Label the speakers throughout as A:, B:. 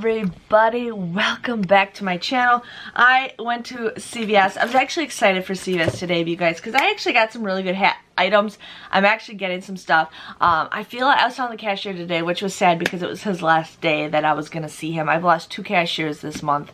A: everybody, welcome back to my channel. I went to CVS. I was actually excited for CVS today, you guys, because I actually got some really good items. I'm actually getting some stuff. I feel like I was telling the cashier today, which was sad because it was his last day that I was gonna see him. I've lost 2 cashiers this month.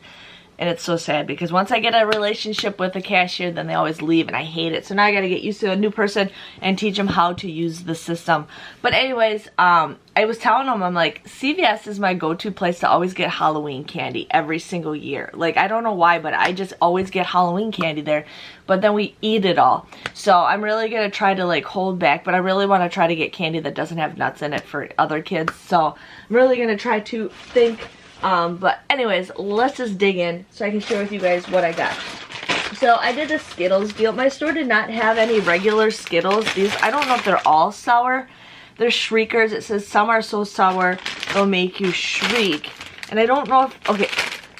A: And it's so sad because once I get a relationship with a cashier, then they always leave and I hate it. So now I gotta get used to a new person and teach them how to use the system. But anyways, I was telling them, I'm like, CVS is my go-to place to always get Halloween candy every single year. Like, I don't know why, but I just always get Halloween candy there. But then we eat it all. So I'm really gonna try to like hold back, but I really wanna try to get candy that doesn't have nuts in it for other kids. So I'm really gonna try to think. But anyways, let's just dig in so I can share with you guys what I got. So I did the Skittles deal. My store did not have any regular Skittles. These, I don't know if they're all sour. They're shriekers. It says some are so sour they'll make you shriek. And I don't know if, okay,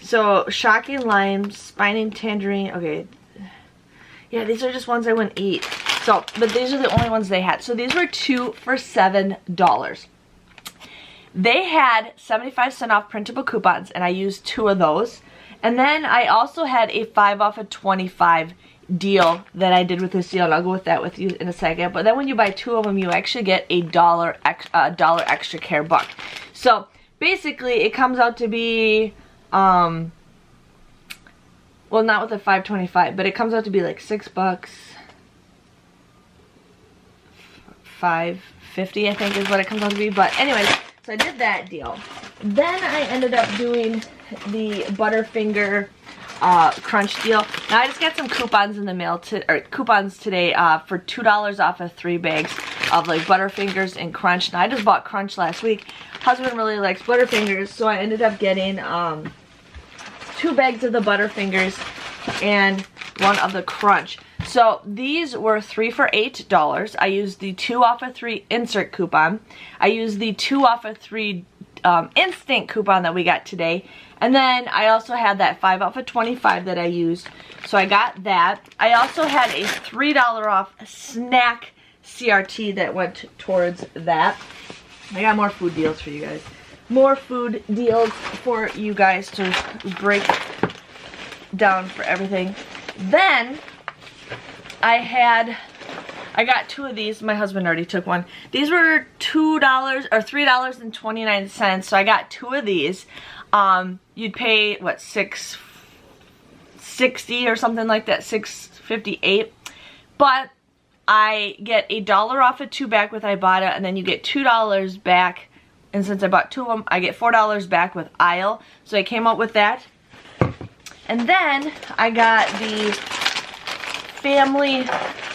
A: so shocking lime, spining tangerine, okay. Yeah, these are just ones I wouldn't eat. So, but these are the only ones they had. So these were 2 for $7. They had 75% off printable coupons, and I used 2 of those. And then I also had a 5 off of 25 deal that I did with this deal, and I'll go with that with you in a second. But then when you buy 2 of them, you actually get a dollar extra care buck. So basically, it comes out to be, well, not with the $5.25, but it comes out to be like $6, $5.50, I think is what it comes out to be. But anyways. So I did that deal. Then I ended up doing the Butterfinger Crunch deal. Now I just got some coupons in the mail, coupons today for $2 off of 3 bags of like Butterfingers and Crunch. Now I just bought Crunch last week. Husband really likes Butterfingers, so I ended up getting 2 bags of the Butterfingers and 1 of the Crunch. So these were 3 for $8. I used the 2 off of 3 insert coupon. I used the 2 off of 3 instant coupon that we got today. And then I also had that 5 off of 25 that I used. So I got that. I also had a $3 off snack CRT that went towards that. I got more food deals for you guys. More food deals for you guys to break down for everything. Then I got 2 of these. My husband already took one. These were $2 or $3.29. So I got 2 of these. You'd pay what, $6.60 or something like that, $6.58. But I get a $1 off of 2 back with Ibotta, and then you get $2 back. And since I bought 2 of them, I get $4 back with Aisle. So I came up with that. And then I got the Family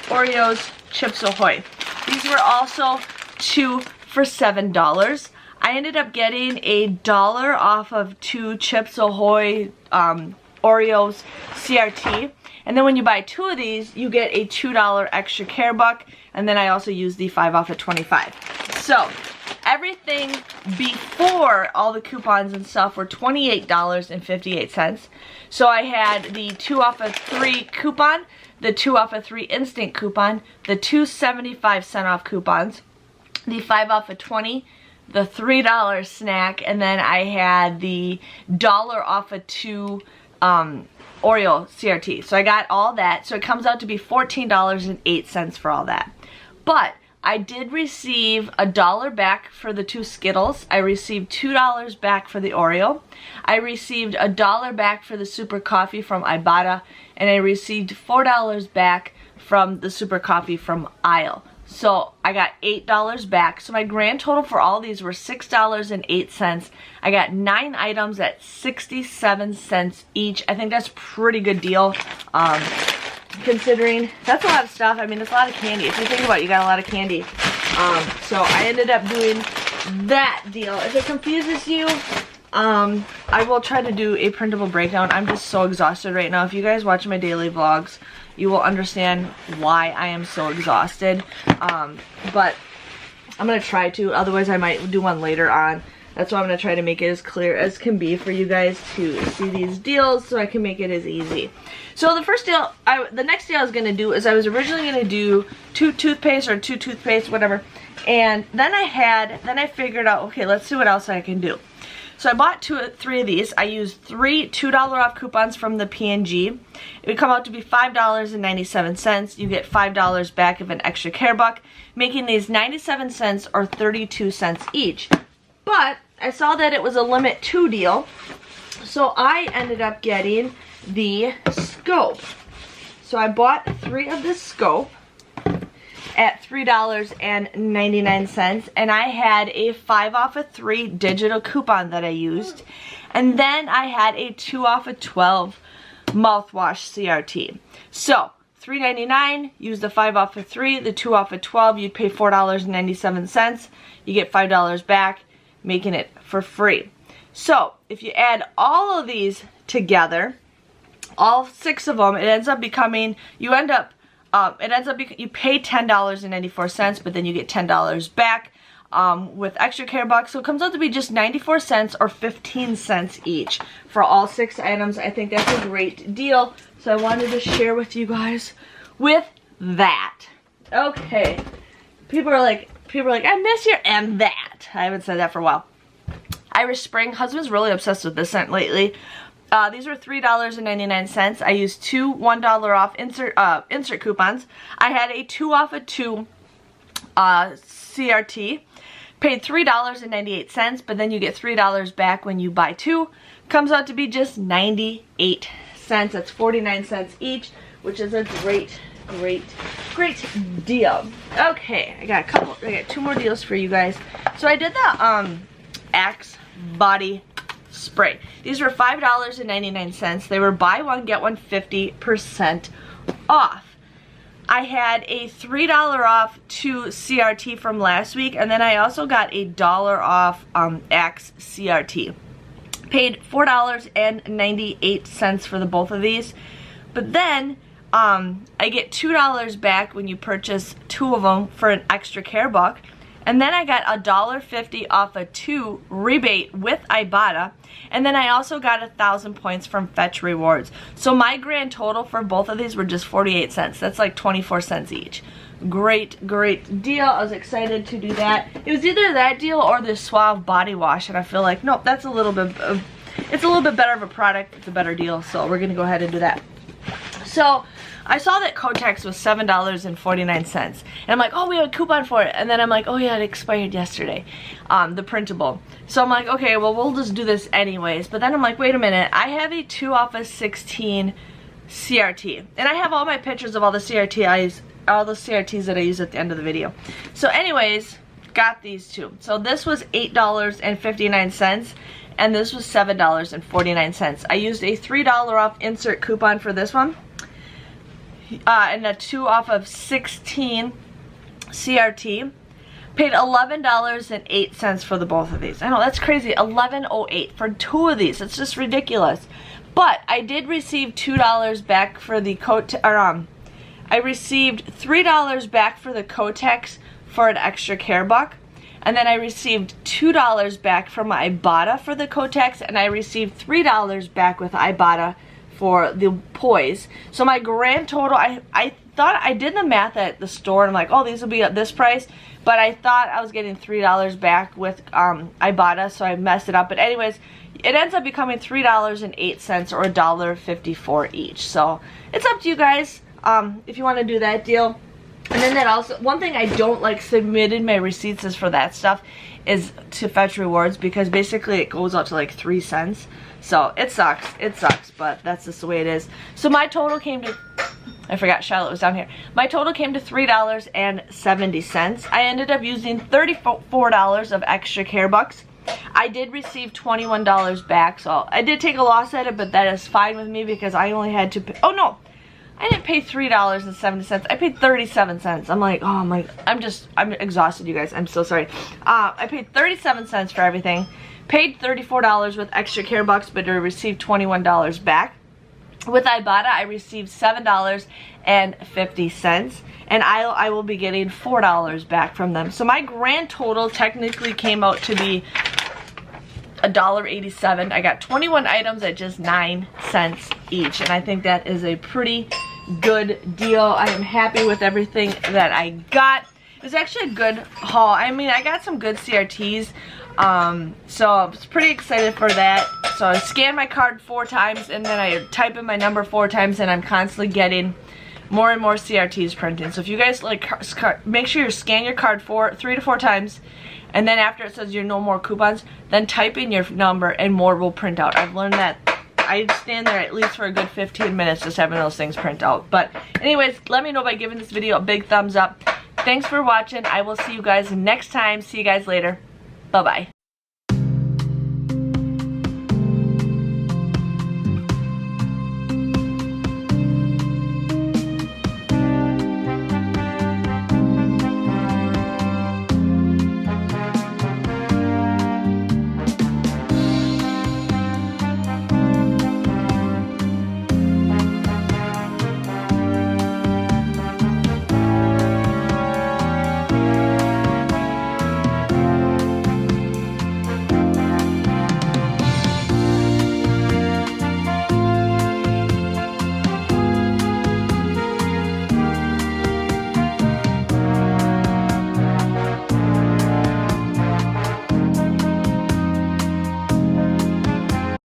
A: Oreos Chips Ahoy. These were also 2 for $7. I ended up getting a $1 off of 2 Chips Ahoy Oreos CRT. And then when you buy 2 of these, you get a $2 extra care buck. And then I also used the 5 off of 25. So everything before all the coupons and stuff were $28.58. So I had the 2 off of 3 coupon, the 2 off of 3 instant coupon, the 2 75-cent off coupons, the 5 off of 20, the $3 snack, and then I had the $1 off of 2 Oreo CRT. So I got all that. So it comes out to be $14.08 for all that. But I did receive $1 back for the 2 Skittles. I received $2 back for the Oreo. I received $1 back for the Super Coffee from Ibotta. And I received $4 back from the Super Coffee from Aisle. So I got $8 back. So my grand total for all these were $6.08. I got 9 items at 67 cents each. I think that's a pretty good deal. Considering that's a lot of stuff. I mean, it's a lot of candy. If you think about it, you got a lot of candy. So I ended up doing that deal. If it confuses you, I will try to do a printable breakdown. I'm just so exhausted right now. If you guys watch my daily vlogs, you will understand why I am so exhausted. But I'm going to try to. Otherwise, I might do one later on. That's why I'm going to try to make it as clear as can be for you guys to see these deals so I can make it as easy. So the first deal, the next deal I was going to do is I was originally going to do 2 toothpaste or 2 toothpaste, whatever. And then I figured out, okay, let's see what else I can do. So I bought 3 of these. I used 3 $2 off coupons from the P&G. It would come out to be $5.97. You get $5 back of an extra care buck, making these 97 cents or 32 cents each. But I saw that it was a limit 2 deal, so I ended up getting the scope. So I bought 3 of the scope at $3.99, and I had a 5 off of 3 digital coupon that I used, and then I had a 2 off of 12 mouthwash CRT. So $3.99, use the 5 off of 3, the 2 off of 12, you'd pay $4.97, you get $5 back, making it for free. So if you add all of these together, all 6 of them, it ends up becoming, you pay $10.94, but then you get $10 back with extra care bucks. So it comes out to be just 94 cents or 15 cents each for all 6 items. I think that's a great deal. So I wanted to share with you guys with that. Okay. People are like, I miss your and that. I haven't said that for a while. Irish Spring. Husband's really obsessed with this scent lately. These were $3.99. I used 2 $1 off insert coupons. I had a 2 off of 2 CRT. Paid $3.98, but then you get $3 back when you buy 2. Comes out to be just 98 cents. That's 49 cents each, which is a great deal. Okay, I got 2 more deals for you guys. So I did the Axe body spray. These were $5.99. They were buy one get one 50% off. I had a $3 off 2 CRT from last week, and then I also got a $1 off Axe CRT. Paid $4.98 for the both of these, but then I get $2 back when you purchase 2 of them for an extra care buck. And then I got $1.50 off a 2 rebate with Ibotta. And then I also got 1,000 points from Fetch Rewards. So my grand total for both of these were just 48 cents. That's like 24 cents each. Great deal. I was excited to do that. It was either that deal or the Suave body wash, and I feel like, nope, that's a little bit it's a little bit better of a product. It's a better deal, so we're gonna go ahead and do that. So I saw that Kotex was $7.49, and I'm like, oh, we have a coupon for it. And then I'm like, oh yeah, it expired yesterday, the printable. So I'm like, okay, well, we'll just do this anyways. But then I'm like, wait a minute, I have a 2 off of 16 CRT, and I have all my pictures of all the CRTs that I use at the end of the video. So anyways, got these 2. So this was $8.59, and this was $7.49. I used a $3 off insert coupon for this one. And a 2 off of 16 CRT. Paid $11.08 for the both of these. I know, that's crazy. $11.08 for 2 of these. It's just ridiculous. But I did receive $2 back for the I received $3 back for the Kotex for an extra care buck. And then I received $2 back from my Ibotta for the Kotex, and I received $3 back with Ibotta for the Poise. So my grand total, I thought, I did the math at the store, and I'm like, oh, these will be at this price, but I thought I was getting $3 back with Ibotta, so I messed it up. But anyways, it ends up becoming $3.08 or $1.54 each. So it's up to you guys if you want to do that deal. And then that also, one thing I don't like submitted my receipts is for that stuff is to Fetch Rewards, because basically it goes out to like 3 cents. So it sucks, but that's just the way it is. So my total came to, I forgot Charlotte was down here. My total came to $3.70. I ended up using $34 of extra care bucks. I did receive $21 back, so I did take a loss at it, but that is fine with me because I only had to pay, oh no, I didn't pay $3.70. I paid 37 cents. I'm like, oh my, I'm exhausted, you guys. I'm so sorry. I paid 37 cents for everything. Paid $34 with extra care bucks, but I received $21 back. With Ibotta, I received $7.50, and I will be getting $4 back from them. So my grand total technically came out to be $1.87. I got 21 items at just 9 cents each, and I think that is a pretty good deal. I am happy with everything that I got. It was actually a good haul. I mean, I got some good CRTs. So I was pretty excited for that. So I scan my card 4 times and then I type in my number 4 times, and I'm constantly getting more and more CRTs printing. So if you guys like, make sure you scan your card 3 to 4 times, and then after it says you're no more coupons, then type in your number and more will print out. I've learned that. I stand there at least for a good 15 minutes just having those things print out. But anyways, let me know by giving this video a big thumbs up. Thanks for watching. I will see you guys next time. See you guys later. Bye-bye.